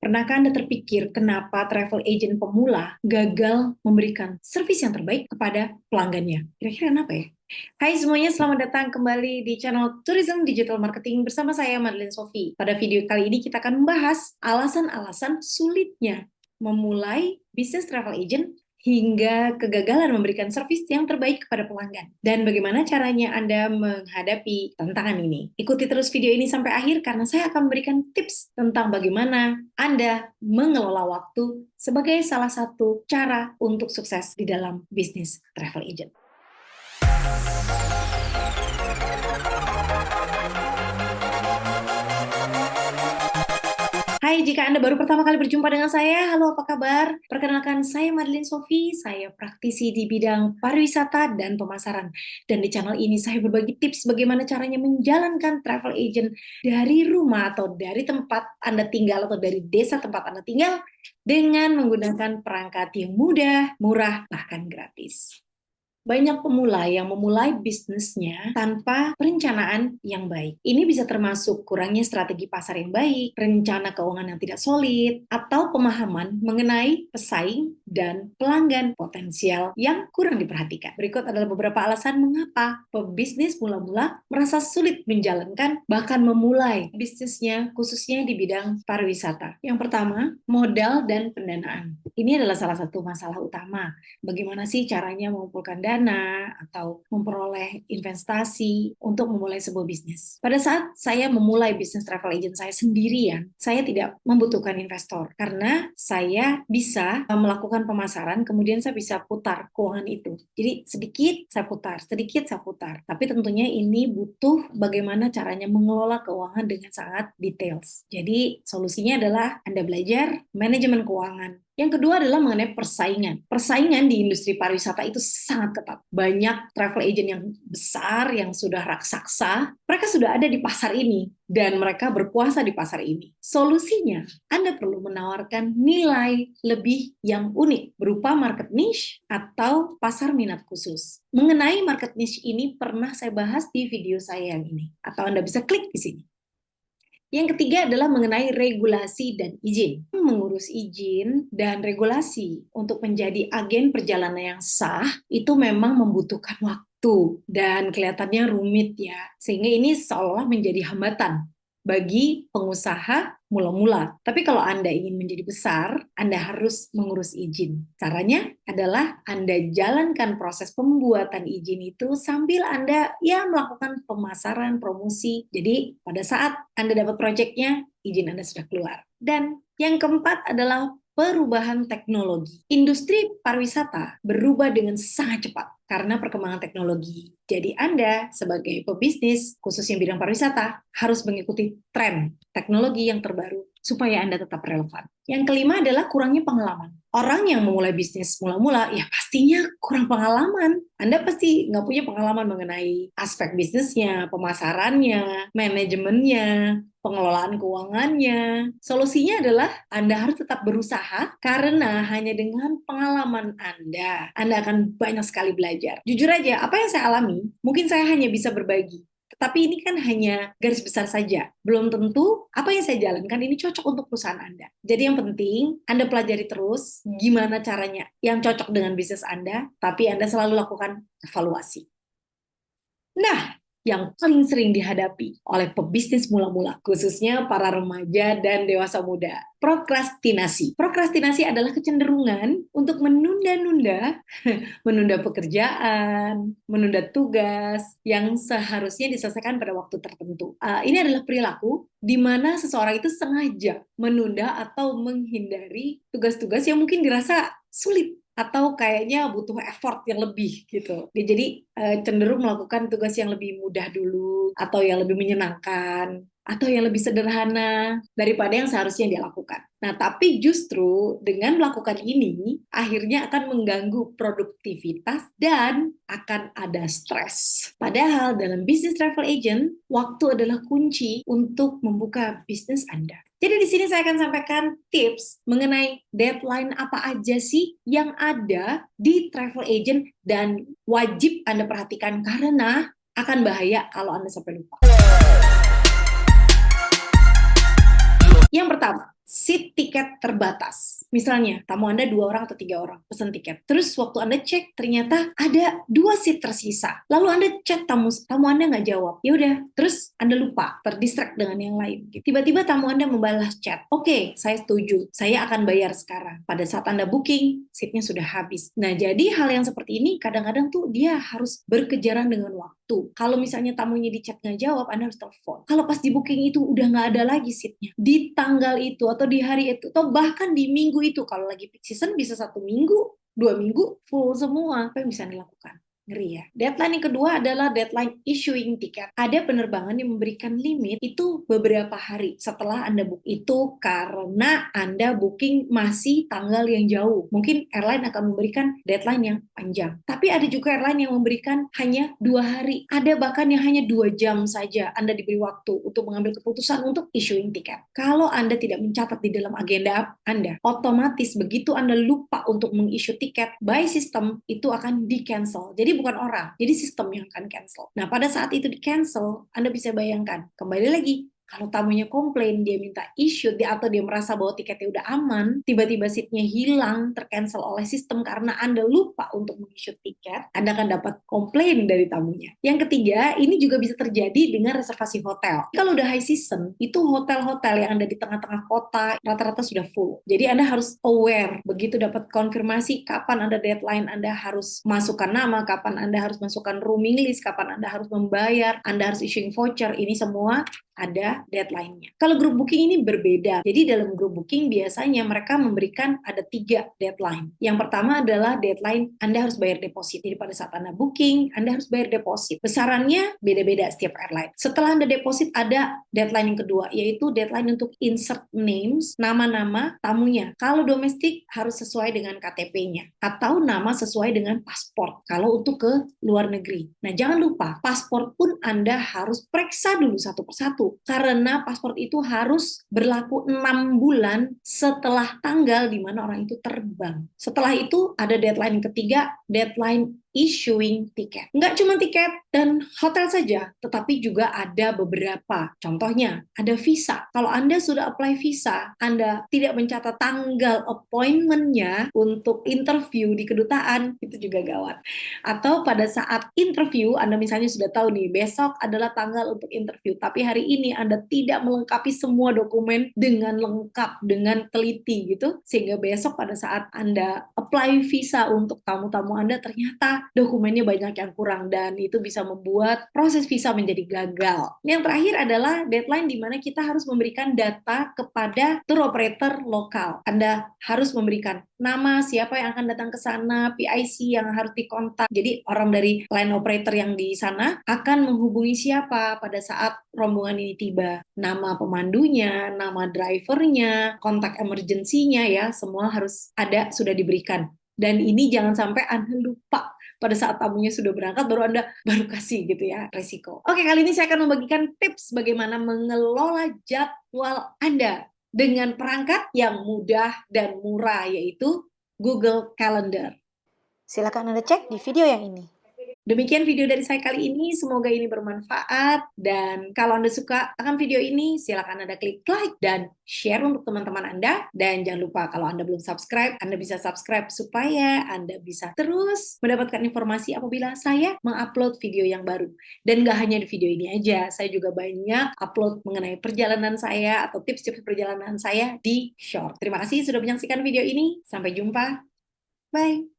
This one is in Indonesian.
Pernahkah Anda terpikir kenapa travel agent pemula gagal memberikan servis yang terbaik kepada pelanggannya? Kira-kira kenapa ya? Hai semuanya, selamat datang kembali di channel Tourism Digital Marketing bersama saya Madeline Sophie. Pada video kali ini kita akan membahas alasan-alasan sulitnya memulai bisnis travel agent hingga kegagalan memberikan servis yang terbaik kepada pelanggan. Dan bagaimana caranya Anda menghadapi tantangan ini. Ikuti terus video ini sampai akhir karena saya akan memberikan tips tentang bagaimana Anda mengelola waktu sebagai salah satu cara untuk sukses di dalam bisnis travel agent. Hai, jika Anda baru pertama kali berjumpa dengan saya, halo apa kabar? Perkenalkan, saya Madeline Sophie, saya praktisi di bidang pariwisata dan pemasaran. Dan di channel ini saya berbagi tips bagaimana caranya menjalankan travel agent dari rumah atau dari tempat Anda tinggal atau dari desa tempat Anda tinggal dengan menggunakan perangkat yang mudah, murah, bahkan gratis. Banyak pemula yang memulai bisnisnya tanpa perencanaan yang baik. Ini bisa termasuk kurangnya strategi pasar yang baik, rencana keuangan yang tidak solid, atau pemahaman mengenai pesaing dan pelanggan potensial yang kurang diperhatikan. Berikut adalah beberapa alasan mengapa pebisnis mula-mula merasa sulit menjalankan bahkan memulai bisnisnya khususnya di bidang pariwisata. Yang pertama, modal dan pendanaan. Ini adalah salah satu masalah utama. Bagaimana sih caranya mengumpulkan dana atau memperoleh investasi untuk memulai sebuah bisnis. Pada saat saya memulai bisnis travel agent saya sendirian, saya tidak membutuhkan investor karena saya bisa melakukan pemasaran, kemudian saya bisa putar keuangan itu. Jadi sedikit saya putar, sedikit saya putar. Tapi tentunya ini butuh bagaimana caranya mengelola keuangan dengan sangat details. Jadi solusinya adalah Anda belajar manajemen keuangan. Yang kedua adalah mengenai persaingan. Persaingan di industri pariwisata itu sangat ketat. Banyak travel agent yang besar, yang sudah raksasa, mereka sudah ada di pasar ini, dan mereka berkuasa di pasar ini. Solusinya, Anda perlu menawarkan nilai lebih yang unik, berupa market niche atau pasar minat khusus. Mengenai market niche ini pernah saya bahas di video saya yang ini, atau Anda bisa klik di sini. Yang ketiga adalah mengenai regulasi dan izin. Mengurus izin dan regulasi untuk menjadi agen perjalanan yang sah itu memang membutuhkan waktu dan kelihatannya rumit ya. Sehingga ini seolah menjadi hambatan bagi pengusaha mula-mula. Tapi kalau Anda ingin menjadi besar, Anda harus mengurus izin. Caranya adalah Anda jalankan proses pembuatan izin itu sambil Anda melakukan pemasaran, promosi. Jadi pada saat Anda dapat proyeknya, izin Anda sudah keluar. Dan yang keempat adalah perubahan teknologi. Industri pariwisata berubah dengan sangat cepat karena perkembangan teknologi. Jadi Anda sebagai pebisnis, khususnya bidang pariwisata, harus mengikuti tren teknologi yang terbaru supaya Anda tetap relevan. Yang kelima adalah kurangnya pengalaman. Orang yang memulai bisnis mula-mula, ya pastinya kurang pengalaman. Anda pasti nggak punya pengalaman mengenai aspek bisnisnya, pemasarannya, manajemennya, pengelolaan keuangannya. Solusinya adalah Anda harus tetap berusaha karena hanya dengan pengalaman Anda akan banyak sekali belajar. Jujur aja, apa yang saya alami, mungkin saya hanya bisa berbagi. Tetapi ini kan hanya garis besar saja. Belum tentu apa yang saya jalankan ini cocok untuk perusahaan Anda. Jadi yang penting, Anda pelajari terus gimana caranya yang cocok dengan bisnis Anda, tapi Anda selalu lakukan evaluasi. Nah, yang paling sering dihadapi oleh pebisnis mula-mula, khususnya para remaja dan dewasa muda, prokrastinasi. Prokrastinasi adalah kecenderungan untuk menunda-nunda, menunda pekerjaan, menunda tugas yang seharusnya diselesaikan pada waktu tertentu. Ini adalah perilaku di mana seseorang itu sengaja menunda atau menghindari tugas-tugas yang mungkin dirasa sulit atau kayaknya butuh effort yang lebih gitu. Jadi cenderung melakukan tugas yang lebih mudah dulu, atau yang lebih menyenangkan, atau yang lebih sederhana daripada yang seharusnya dia lakukan. Nah, tapi justru dengan melakukan ini, akhirnya akan mengganggu produktivitas dan akan ada stres. Padahal dalam bisnis travel agent, waktu adalah kunci untuk membuka bisnis Anda. Jadi di sini saya akan sampaikan tips mengenai deadline apa aja sih yang ada di travel agent dan wajib Anda perhatikan karena akan bahaya kalau Anda sampai lupa. Yang pertama, seat tiket terbatas. Misalnya, tamu Anda 2 orang atau 3 orang pesan tiket. Terus waktu Anda cek, ternyata ada 2 seat tersisa. Lalu Anda chat tamu Anda nggak jawab. Ya udah, terus Anda lupa, terdistract dengan yang lain. Tiba-tiba tamu Anda membalas chat. Oke, saya setuju. Saya akan bayar sekarang. Pada saat Anda booking, seatnya sudah habis. Nah, jadi hal yang seperti ini kadang-kadang tuh dia harus berkejaran dengan waktu. Kalau misalnya tamunya di chat nggak jawab, Anda harus telepon. Kalau pas di booking itu udah nggak ada lagi seatnya. Di tanggal itu atau di hari itu, atau bahkan di minggu itu, kalau lagi peak season bisa 1 minggu, 2 minggu full semua. Apa yang bisa dilakukan? Ngeri ya. Deadline yang kedua adalah deadline issuing tiket. Ada penerbangan yang memberikan limit itu beberapa hari setelah Anda book. Itu karena Anda booking masih tanggal yang jauh. Mungkin airline akan memberikan deadline yang panjang. Tapi ada juga airline yang memberikan hanya 2 hari. Ada bahkan yang hanya 2 jam saja Anda diberi waktu untuk mengambil keputusan untuk issuing tiket. Kalau Anda tidak mencatat di dalam agenda Anda, otomatis begitu Anda lupa untuk mengissue tiket, by system itu akan di-cancel. Jadi bukan orang, jadi sistem yang akan cancel. Nah, pada saat itu di-cancel, Anda bisa bayangkan, kembali lagi, kalau tamunya komplain, dia minta issue, atau dia merasa bahwa tiketnya udah aman, tiba-tiba seatnya hilang, tercancel oleh sistem karena Anda lupa untuk meng-issue tiket, Anda akan dapat komplain dari tamunya. Yang ketiga, ini juga bisa terjadi dengan reservasi hotel. Kalau udah high season, itu hotel-hotel yang ada di tengah-tengah kota, rata-rata sudah full. Jadi Anda harus aware, begitu dapat konfirmasi kapan Anda deadline, Anda harus masukkan nama, kapan Anda harus masukkan rooming list, kapan Anda harus membayar, Anda harus issuing voucher, ini semua ada deadline-nya. Kalau grup booking ini berbeda. Jadi dalam grup booking biasanya mereka memberikan ada 3 deadline. Yang pertama adalah deadline Anda harus bayar deposit. Jadi pada saat Anda booking, Anda harus bayar deposit. Besarannya beda-beda setiap airline. Setelah Anda deposit ada deadline yang kedua, yaitu deadline untuk insert names, nama-nama tamunya. Kalau domestik harus sesuai dengan KTP-nya atau nama sesuai dengan paspor kalau untuk ke luar negeri. Nah, jangan lupa paspor pun Anda harus periksa dulu satu persatu karena paspor itu harus berlaku 6 bulan setelah tanggal di mana orang itu terbang. Setelah itu ada deadline ketiga, deadline issuing tiket. Nggak cuma tiket dan hotel saja, tetapi juga ada beberapa. Contohnya, ada visa. Kalau Anda sudah apply visa, Anda tidak mencatat tanggal appointment-nya untuk interview di kedutaan, itu juga gawat. Atau pada saat interview, Anda misalnya sudah tahu nih, besok adalah tanggal untuk interview, tapi hari ini Anda tidak melengkapi semua dokumen dengan lengkap, dengan teliti gitu, sehingga besok pada saat Anda apply visa untuk tamu-tamu Anda, ternyata dokumennya banyak yang kurang dan itu bisa membuat proses visa menjadi gagal. Yang terakhir adalah deadline di mana kita harus memberikan data kepada tour operator lokal. Anda harus memberikan nama siapa yang akan datang ke sana, PIC yang harus dikontak. Jadi orang dari line operator yang di sana akan menghubungi siapa pada saat rombongan ini tiba. Nama pemandunya, nama drivernya, kontak emergensinya ya, semua harus ada, sudah diberikan. Dan ini jangan sampai Anda lupa pada saat tamunya sudah berangkat baru kasih gitu ya, resiko. Oke, kali ini saya akan membagikan tips bagaimana mengelola jadwal Anda dengan perangkat yang mudah dan murah, yaitu Google Calendar. Silakan Anda cek di video yang ini. Demikian video dari saya kali ini, semoga ini bermanfaat, dan kalau Anda suka akan video ini, silakan Anda klik like dan share untuk teman-teman Anda, dan jangan lupa kalau Anda belum subscribe, Anda bisa subscribe supaya Anda bisa terus mendapatkan informasi apabila saya mengupload video yang baru. Dan nggak hanya di video ini aja, saya juga banyak upload mengenai perjalanan saya atau tips-tips perjalanan saya di short. Terima kasih sudah menyaksikan video ini, sampai jumpa, bye!